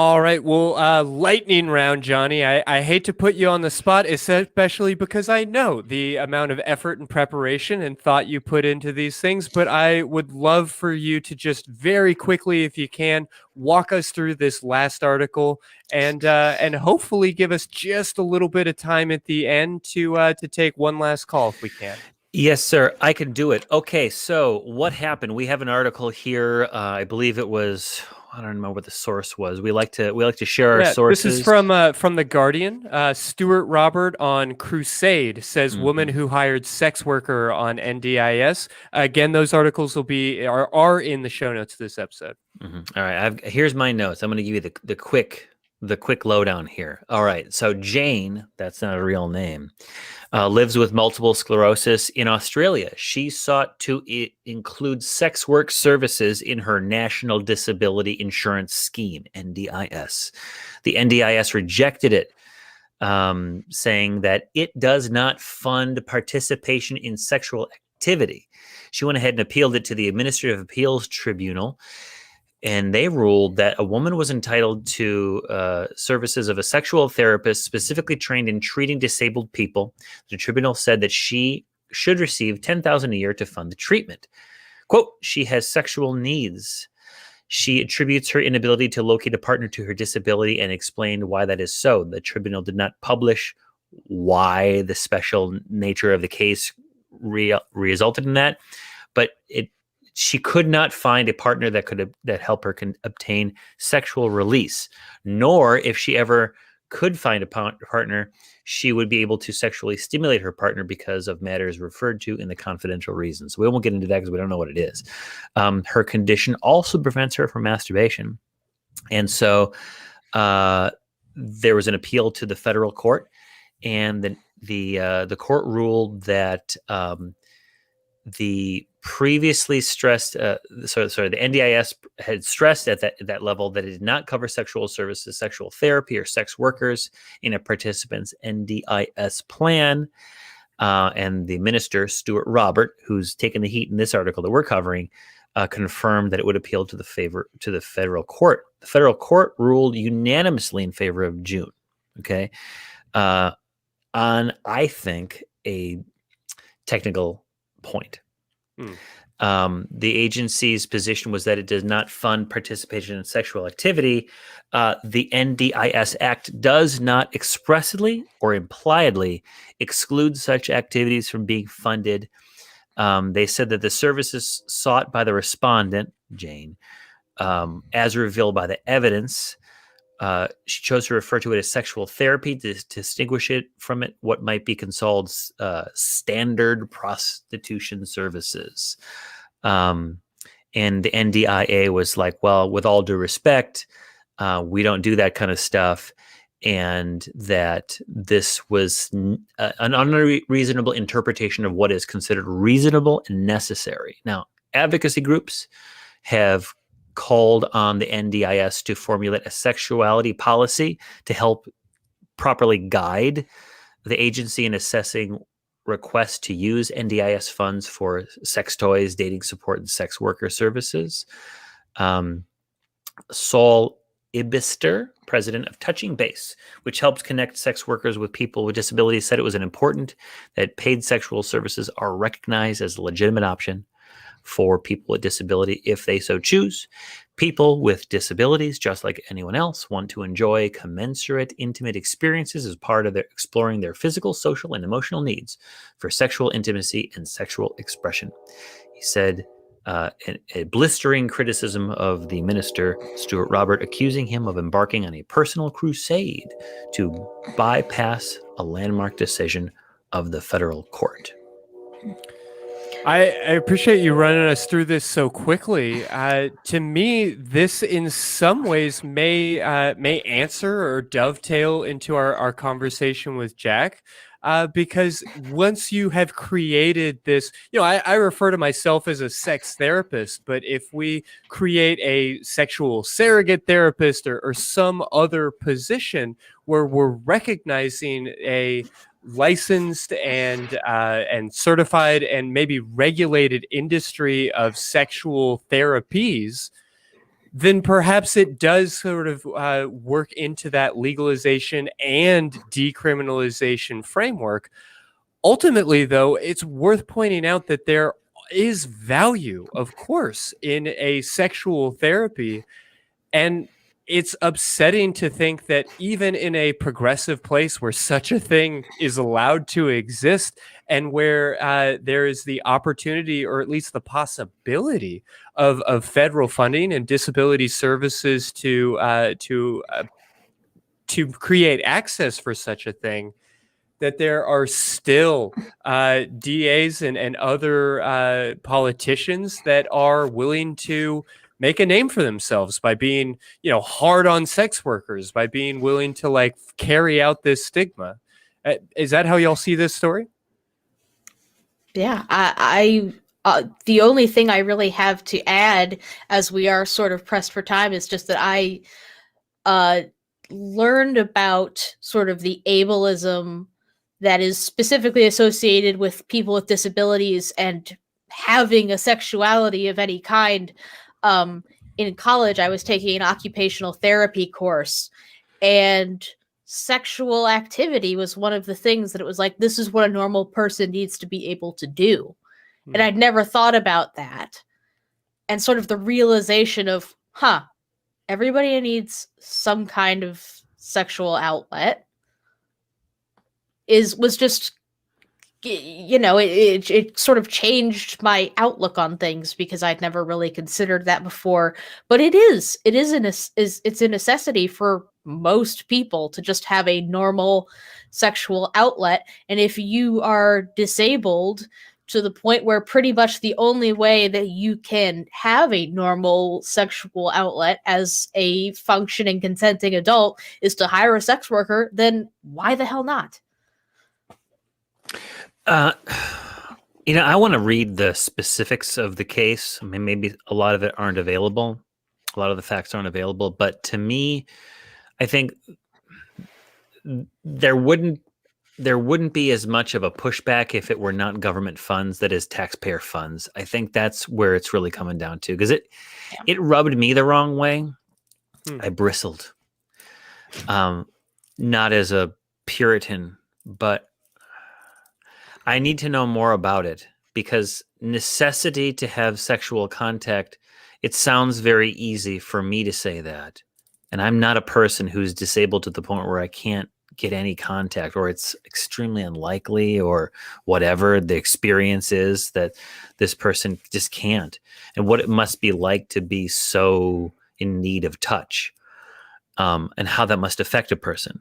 All right. Well, lightning round, Johnny. I hate to put you on the spot, especially because I know the amount of effort and preparation and thought you put into these things. But I would love for you to just very quickly, if you can, walk us through this last article and hopefully give us just a little bit of time at the end to take one last call if we can. Yes, sir. I can do it. Okay, so what happened? We have an article here. I believe it was. I don't remember what the source was. We like to share our Yeah, this is sources. from the Guardian. Stuart Robert on Crusade says woman Mhm. who hired sex worker on NDIS. Again, those articles are in the show notes of this episode. All right. Here's my notes. I'm going to give you the quick lowdown here. All right. So Jane, that's not a real name, lives with multiple sclerosis in Australia. She sought to include sex work services in her National Disability Insurance Scheme, NDIS. The NDIS rejected it, saying that it does not fund participation in sexual activity. She went ahead and appealed it to the Administrative Appeals Tribunal, and they ruled that a woman was entitled to services of a sexual therapist specifically trained in treating disabled people. The tribunal said that she should receive $10,000 a year to fund the treatment. Quote, she has sexual needs. She attributes her inability to locate a partner to her disability and explained why that is so. The tribunal did not publish why the special nature of the case resulted in that, but she could not find a partner that help her obtain sexual release, nor if she ever could find a partner, she would be able to sexually stimulate her partner because of matters referred to in the confidential reasons. We won't get into that because we don't know what it is. Her condition also prevents her from masturbation. And so there was an appeal to the federal court, and the court ruled that the previously stressed, the NDIS had stressed at that level that it did not cover sexual services, sexual therapy, or sex workers in a participant's NDIS plan. And the minister, Stuart Robert, who's taken the heat in this article that we're covering, confirmed that it would appeal to the federal court. The federal court ruled unanimously in favor of June. Okay, on I think a technical point. The agency's position was that it does not fund participation in sexual activity. The NDIS Act does not expressly or impliedly exclude such activities from being funded. They said that the services sought by the respondent, Jane, as revealed by the evidence, she chose to refer to it as sexual therapy to distinguish it from what might be called standard prostitution services. And the NDIA was like, well, with all due respect, we don't do that kind of stuff. And that this was an unreasonable interpretation of what is considered reasonable and necessary. Now, advocacy groups have called on the NDIS to formulate a sexuality policy to help properly guide the agency in assessing requests to use NDIS funds for sex toys, dating support, and sex worker services. Saul Ibister, president of Touching Base, which helps connect sex workers with people with disabilities, said it was important that paid sexual services are recognized as a legitimate option for people with disability if they so choose. People with disabilities, just like anyone else, want to enjoy commensurate, intimate experiences as part of exploring their physical, social, and emotional needs for sexual intimacy and sexual expression. He said a blistering criticism of the minister, Stuart Robert, accusing him of embarking on a personal crusade to bypass a landmark decision of the federal court. I appreciate you running us through this so quickly. To me, this in some ways may answer or dovetail into our conversation with Jack. Because once you have created this, I refer to myself as a sex therapist, but if we create a sexual surrogate therapist or some other position where we're recognizing a licensed and certified and maybe regulated industry of sexual therapies, then perhaps it does sort of work into that legalization and decriminalization framework. Ultimately, though, it's worth pointing out that there is value, of course, in a sexual therapy. And it's upsetting to think that even in a progressive place where such a thing is allowed to exist, and where there is the opportunity, or at least the possibility, of federal funding and disability services to create access for such a thing, that there are still DAs and other politicians that are willing to make a name for themselves by being, hard on sex workers, by being willing to like carry out this stigma. Is that how y'all see this story? Yeah, the only thing I really have to add, as we are sort of pressed for time, is just that I uh, learned about sort of the ableism that is specifically associated with people with disabilities and having a sexuality of any kind. In college, I was taking an occupational therapy course, and sexual activity was one of the things that it was like, this is what a normal person needs to be able to do. And I'd never thought about that. And sort of the realization of, everybody needs some kind of sexual outlet was just, it sort of changed my outlook on things, because I'd never really considered that before. But it's a necessity for most people to just have a normal sexual outlet. And if you are disabled to the point where pretty much the only way that you can have a normal sexual outlet as a functioning, consenting adult is to hire a sex worker, then why the hell not? I want to read the specifics of the case. I mean, maybe a lot of it aren't available. A lot of the facts aren't available. But to me, I think there wouldn't be as much of a pushback if it were not government funds, that is taxpayer funds. I think that's where it's really coming down to, because it rubbed me the wrong way. I bristled. Not as a Puritan, but I need to know more about it, because necessity to have sexual contact, it sounds very easy for me to say that. And I'm not a person who's disabled to the point where I can't get any contact, or it's extremely unlikely, or whatever the experience is that this person just can't, and what it must be like to be so in need of touch, and how that must affect a person.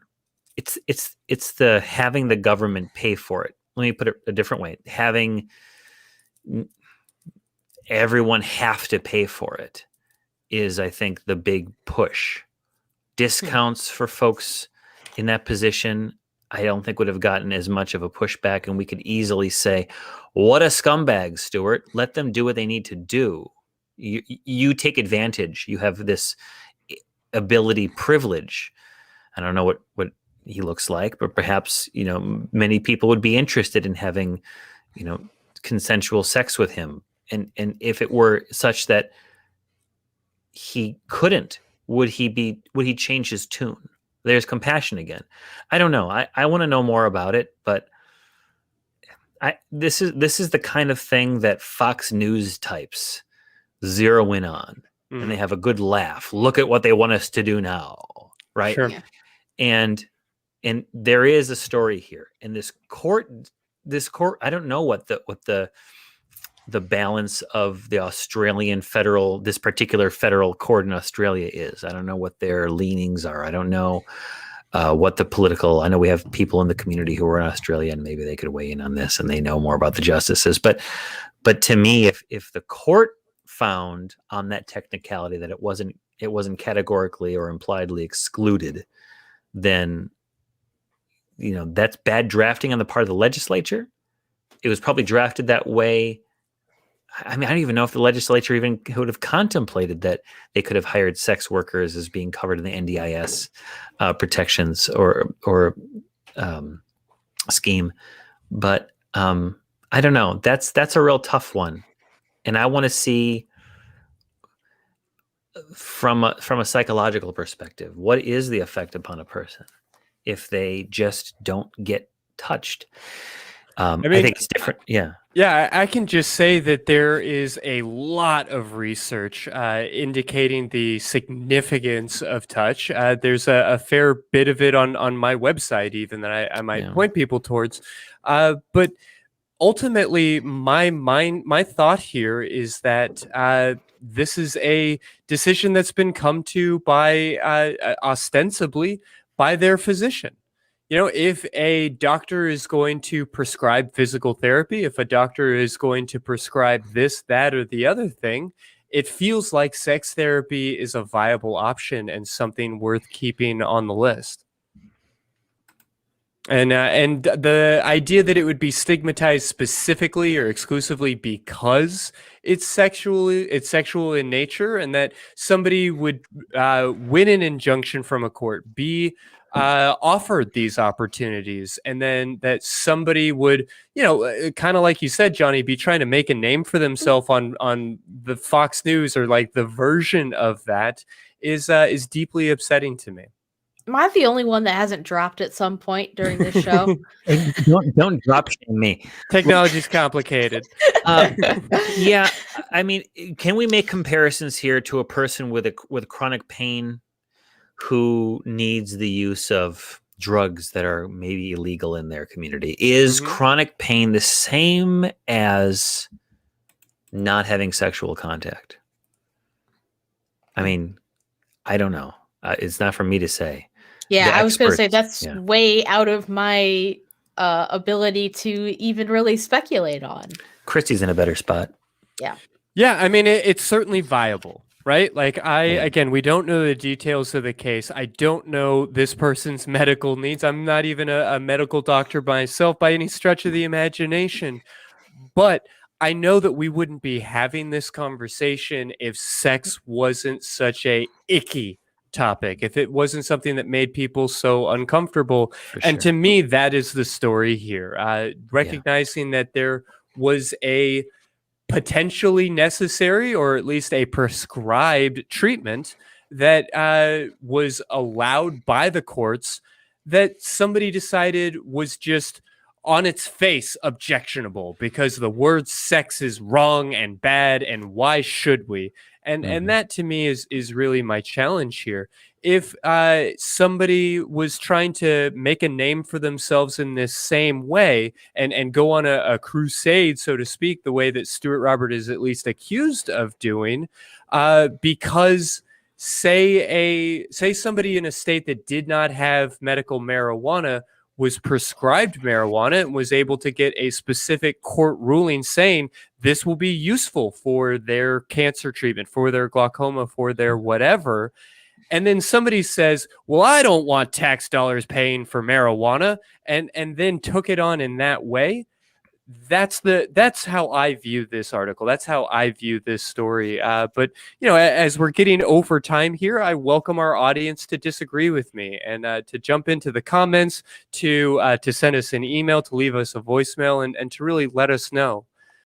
It's the having the government pay for it. Let me put it a different way. Having everyone have to pay for it is, I think, the big push. Discounts for folks in that position, I don't think would have gotten as much of a pushback. And we could easily say, what a scumbag, Stuart. Let them do what they need to do. You take advantage. You have this ability privilege. I don't know what he looks like, but perhaps, many people would be interested in having, consensual sex with him. And if it were such that he couldn't, would he change his tune? There's compassion again. I don't know. I want to know more about it, but this is the kind of thing that Fox News types zero in on, and they have a good laugh. Look at what they want us to do now, right? Sure. Yeah. And there is a story here, and this court, I don't know what the balance of the Australian this particular federal court in Australia is. I don't know what their leanings are. I don't know what the political, I know we have people in the community who are in Australia, and maybe they could weigh in on this and they know more about the justices. But to me, if the court found on that technicality that it wasn't categorically or impliedly excluded, then that's bad drafting on the part of the legislature. It was probably drafted that way. I mean, I don't even know if the legislature even would have contemplated that they could have hired sex workers as being covered in the NDIS protections or scheme. But I don't know. That's a real tough one, and I want to see from a psychological perspective, what is the effect upon a person if they just don't get touched? I mean, think it's different. Yeah. Yeah, I can just say that there is a lot of research indicating the significance of touch. There's a fair bit of it on my website, even that I might Yeah. point people towards. But ultimately, my thought here is that this is a decision that's been come to by ostensibly by their physician. If a doctor is going to prescribe physical therapy, if a doctor is going to prescribe this, that, or the other thing, it feels like sex therapy is a viable option and something worth keeping on the list. And the idea that it would be stigmatized specifically or exclusively because it's sexual in nature, and that somebody would win an injunction from a court, be offered these opportunities, and then that somebody would, kind of like you said, Johnny, be trying to make a name for themselves on the Fox News or like the version of that is deeply upsetting to me. Am I the only one that hasn't dropped at some point during this show? Don't drop shame me. Technology's complicated. Yeah, I mean, can we make comparisons here to a person with chronic pain who needs the use of drugs that are maybe illegal in their community? Is chronic pain the same as not having sexual contact? I mean, I don't know. It's not for me to say. Yeah, I was going to say experts, that's way out of my ability to even really speculate on. Christy's in a better spot. Yeah. Yeah, I mean, it's certainly viable, right? Like, again, we don't know the details of the case. I don't know this person's medical needs. I'm not even a medical doctor myself by any stretch of the imagination. But I know that we wouldn't be having this conversation if sex wasn't such a icky topic, if it wasn't something that made people so uncomfortable. And to me, that is the story here. Recognizing that there was a potentially necessary, or at least a prescribed treatment that was allowed by the courts, that somebody decided was just on its face objectionable because the word sex is wrong and bad, and why should we? And that to me is really my challenge here. If somebody was trying to make a name for themselves in this same way and go on a crusade, so to speak, the way that Stuart Robert is at least accused of doing, because say somebody in a state that did not have medical marijuana was prescribed marijuana and was able to get a specific court ruling saying this will be useful for their cancer treatment, for their glaucoma, for their whatever. And then somebody says, well, I don't want tax dollars paying for marijuana, and then took it on in that way. That's how I view this article. That's how I view this story. But as we're getting over time here, I welcome our audience to disagree with me and to jump into the comments, to send us an email, to leave us a voicemail, and to really let us know.